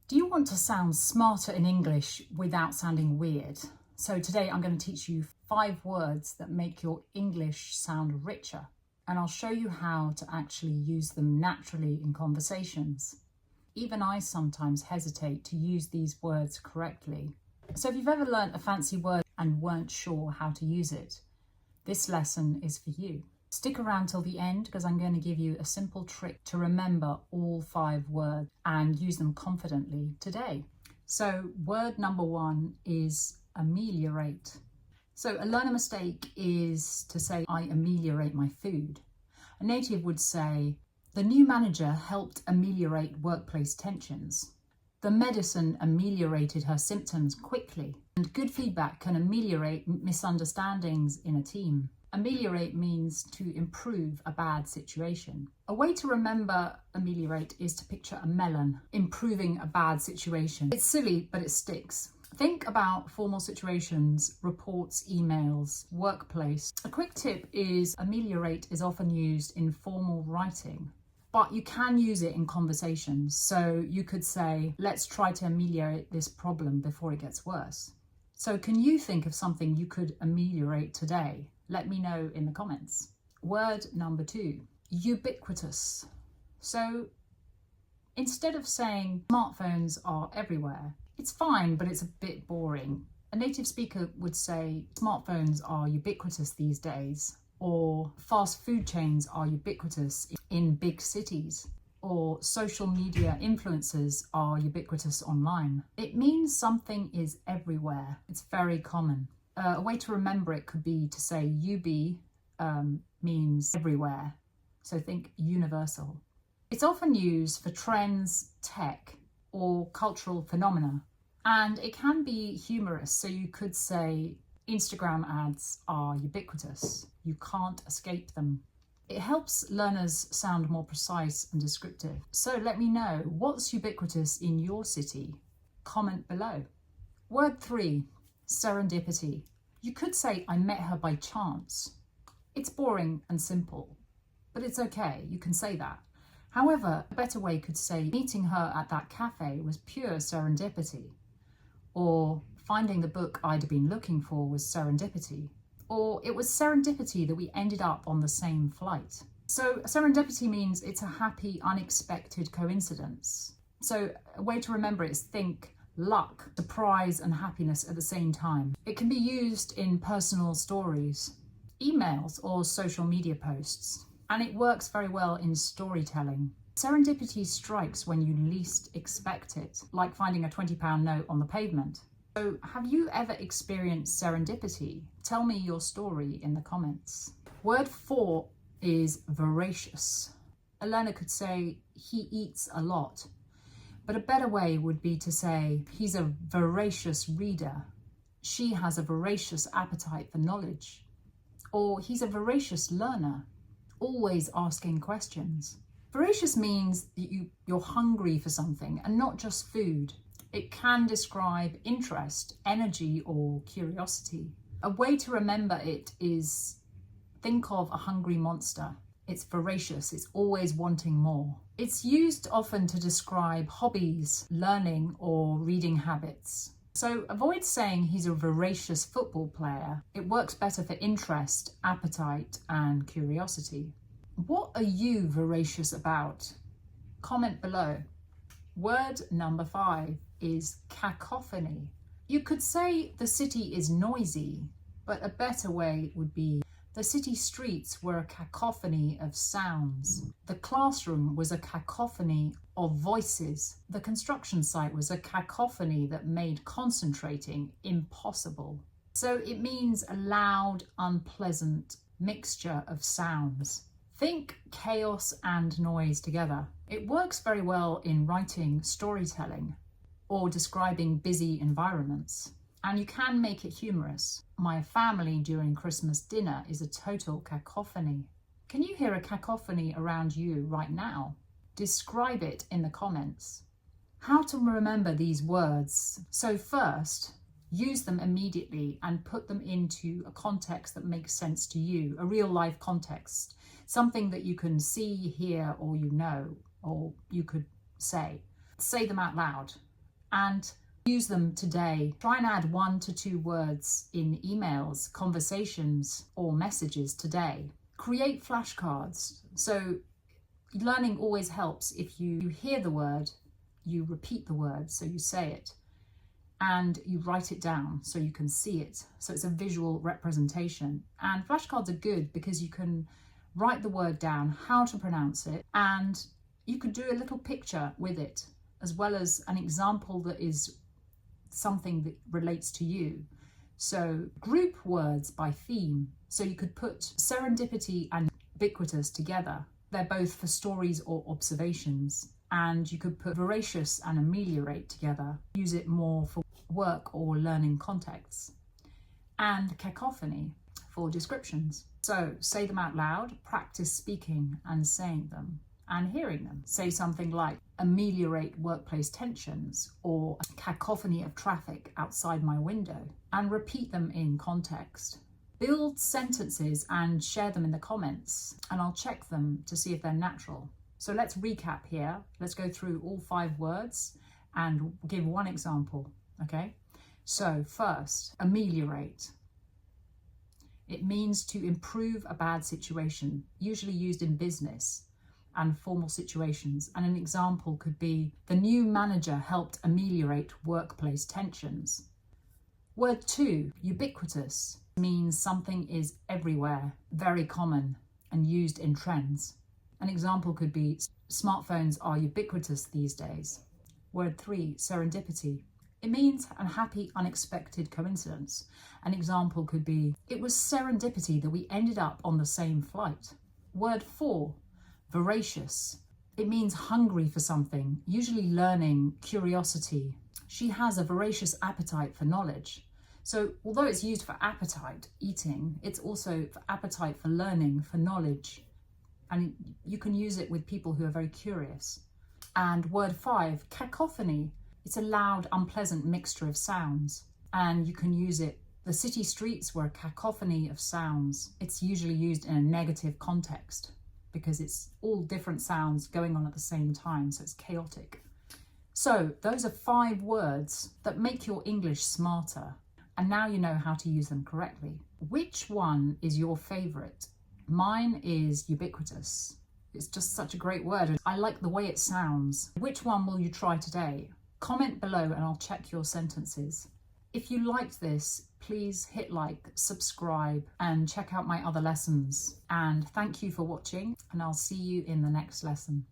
Do you want to sound smarter in English without sounding weird? So today I'm going to teach you 5 words that make your English sound richer, and I'll show you how to actually use them naturally in conversations. Even I sometimes hesitate to use these words correctly. So if you've ever learnt a fancy word and weren't sure how to use it, this lesson is for you. Stick around till the end because I'm going to give you a simple trick to remember all 5 words and use them confidently today. So word number 1 is ameliorate. So a learner mistake is to say, I ameliorate my food. A native would say, the new manager helped ameliorate workplace tensions. The medicine ameliorated her symptoms quickly, and good feedback can ameliorate misunderstandings in a team. Ameliorate means to improve a bad situation. A way to remember ameliorate is to picture a melon improving a bad situation. It's silly, but it sticks. Think about formal situations, reports, emails, workplace. A quick tip is ameliorate is often used in formal writing, but you can use it in conversations. So you could say, let's try to ameliorate this problem before it gets worse. So can you think of something you could ameliorate today? Let me know in the comments. Word number 2, ubiquitous. So instead of saying smartphones are everywhere, it's fine, but it's a bit boring. A native speaker would say smartphones are ubiquitous these days, or fast food chains are ubiquitous in big cities, or social media influencers are ubiquitous online. It means something is everywhere. It's very common. A way to remember it could be to say means everywhere. So think universal. It's often used for trends, tech, or cultural phenomena. And it can be humorous. So you could say Instagram ads are ubiquitous. You can't escape them. It helps learners sound more precise and descriptive. So let me know, what's ubiquitous in your city? Comment below. Word 3, serendipity. You could say, I met her by chance. It's boring and simple, but it's okay, you can say that. However, a better way could say, meeting her at that cafe was pure serendipity. Or finding the book I'd been looking for was serendipity. Or it was serendipity that we ended up on the same flight. So serendipity means it's a happy, unexpected coincidence. So a way to remember it is think luck, surprise and happiness at the same time. It can be used in personal stories, emails or social media posts. And it works very well in storytelling. Serendipity strikes when you least expect it, like finding a £20 note on the pavement. So have you ever experienced serendipity? Tell me your story in the comments. Word 4 is voracious. A learner could say, he eats a lot. But a better way would be to say, he's a voracious reader. She has a voracious appetite for knowledge. Or he's a voracious learner, always asking questions. Voracious means that you're hungry for something and not just food. It can describe interest, energy, or curiosity. A way to remember it is think of a hungry monster. It's voracious, it's always wanting more. It's used often to describe hobbies, learning, or reading habits. So avoid saying he's a voracious football player. It works better for interest, appetite, and curiosity. What are you voracious about? Comment below. Word number 5 is cacophony. You could say the city is noisy, but a better way would be the city streets were a cacophony of sounds. The classroom was a cacophony of voices. The construction site was a cacophony that made concentrating impossible. So it means a loud, unpleasant mixture of sounds. Think chaos and noise together. It works very well in writing, storytelling, or describing busy environments. And you can make it humorous. My family during Christmas dinner is a total cacophony. Can you hear a cacophony around you right now? Describe it in the comments. How to remember these words? So first, use them immediately and put them into a context that makes sense to you, a real life context, something that you can see, hear, or you know, or you could say. Say them out loud. and use them today. Try and add 1 to 2 words in emails, conversations, or messages today. Create flashcards. So learning always helps if you hear the word, you repeat the word, so you say it, and you write it down so you can see it. So it's a visual representation. And flashcards are good because you can write the word down, how to pronounce it, and you could do a little picture with it, as well as an example that is something that relates to you. So group words by theme. So you could put serendipity and ubiquitous together. They're both for stories or observations. And you could put voracious and ameliorate together. Use it more for work or learning contexts. And cacophony for descriptions. So say them out loud, practice speaking and saying them and hearing them. Say something like ameliorate workplace tensions or cacophony of traffic outside my window, and repeat them in context. Build sentences and share them in the comments, and I'll check them to see if they're natural. So let's recap here. Let's go through all 5 words and give one example, okay? So first, ameliorate. It means to improve a bad situation, usually used in business and formal situations. And an example could be, the new manager helped ameliorate workplace tensions. Word 2, ubiquitous, means something is everywhere, very common and used in trends. An example could be, smartphones are ubiquitous these days. Word 3, serendipity. It means a happy, unexpected coincidence. An example could be, it was serendipity that we ended up on the same flight. Word 4, voracious. It means hungry for something, usually learning, curiosity. She has a voracious appetite for knowledge. So although it's used for appetite, eating, it's also for appetite for learning, for knowledge. And you can use it with people who are very curious. And word 5, cacophony. It's a loud, unpleasant mixture of sounds. And you can use it, the city streets were a cacophony of sounds. It's usually used in a negative context because it's all different sounds going on at the same time, so it's chaotic. So those are 5 words that make your English smarter. And now you know how to use them correctly. Which one is your favorite? Mine is ubiquitous. It's just such a great word. I like the way it sounds. Which one will you try today? Comment below and I'll check your sentences. If you liked this, please hit like, subscribe, and check out my other lessons. And thank you for watching, and I'll see you in the next lesson.